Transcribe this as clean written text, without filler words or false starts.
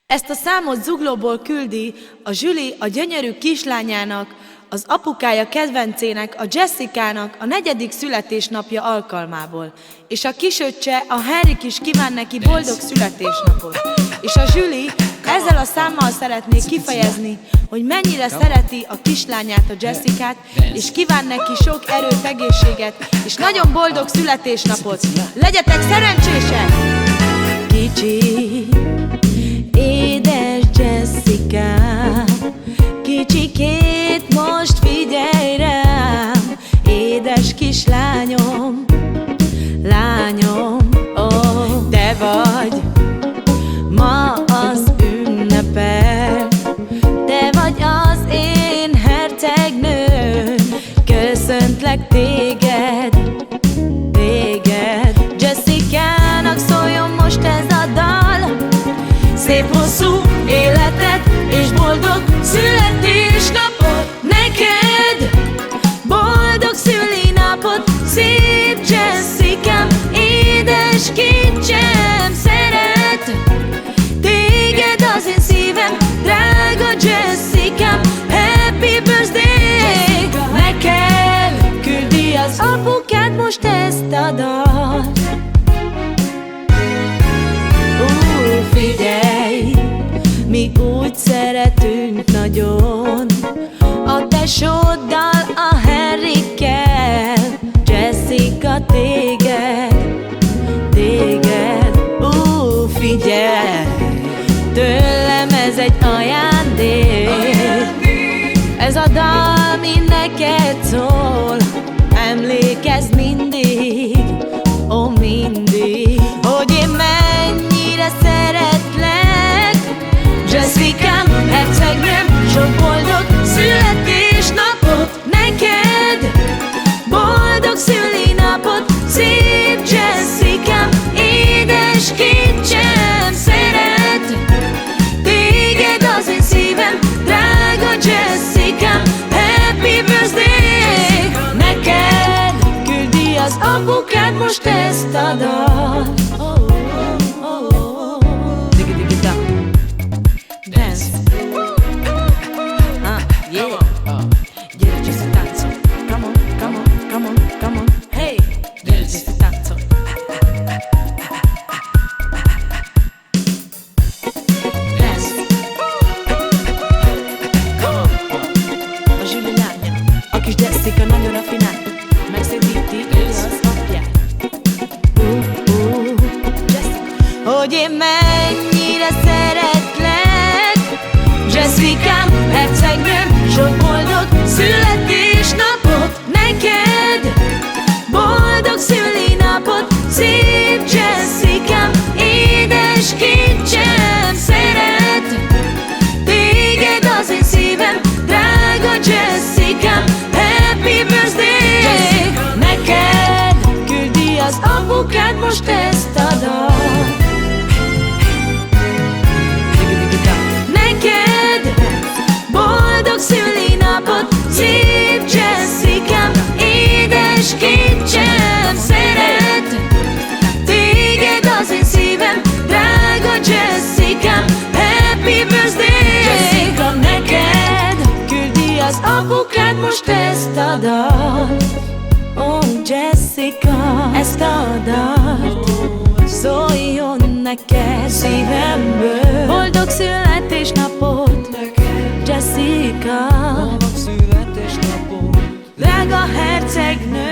Ezt a számot Zuglóból küldi a Zsüli a gyönyörű kislányának, az apukája kedvencének, a Jessica-nak a 4. születésnapja alkalmából. És a kisöccse, a Henrik is kíván neki boldog születésnapot. És a Zsüli ezzel a számmal szeretné kifejezni, hogy mennyire szereti a kislányát, a Jessicát, és kíván neki sok erőt, egészséget, és nagyon boldog születésnapot. Legyetek szerencsések! Kicsi, édes Jessicám, kicsikét most figyelj rám, édes kislányom, lányom, oh, te vagy ma az ünnepem, te vagy az én hercegnőm, köszöntlek téged, téged. Jessicának szóljon most ez a dal, szép hosszú életet és boldog születésnapot neked, boldog szülinapot, szép Jessicám, édes kincsem, szeret téged az én szívem, drága Jessicám, happy birthday! Neked küldi az apukád most ezt a dalt. Figyelj, mi úgy szeretünk nagyon, a tesóddal, a Henrikkel, Jessica, téged, téged. Figyelj, tőlem ez egy ajándék, ez a dal mind neked szól, emlékezz mindig, ó mindig, hogy én mennyire szeretlek, Jessicám, hercegnőm, sok boldog születésnapot neked, boldog szülinapot, szép Jessicám, édes kincsem, szeret téged az én szívem, drága Jessicám, happy birthday! Neked küldi az apukád most ezt a dalt. Jessica nagyon raffinált, megszépíti ő az apját. Hogy én mennyire szeretlek, Jessicám, hercegnőm, sok boldog születésnapot neked, boldog szülinapot, szép Jessicám, édes kincsem, szeret téged az én szívem, drága Jessicám, happy birthday! Neked küldi az apukád most ezt a dalt. Neked boldog szülinapot, szép Jessicám, édes kincsem, szeret téged az én szívem, drága Jessicám, happy birthday! Neked küldi az apukád most ezt a dalt. Oh Jessica, ezt a dalt szóljon neked szívemből. Boldog születésnapot neked, Jessica, Boldog születésnapot, drága hercegnő.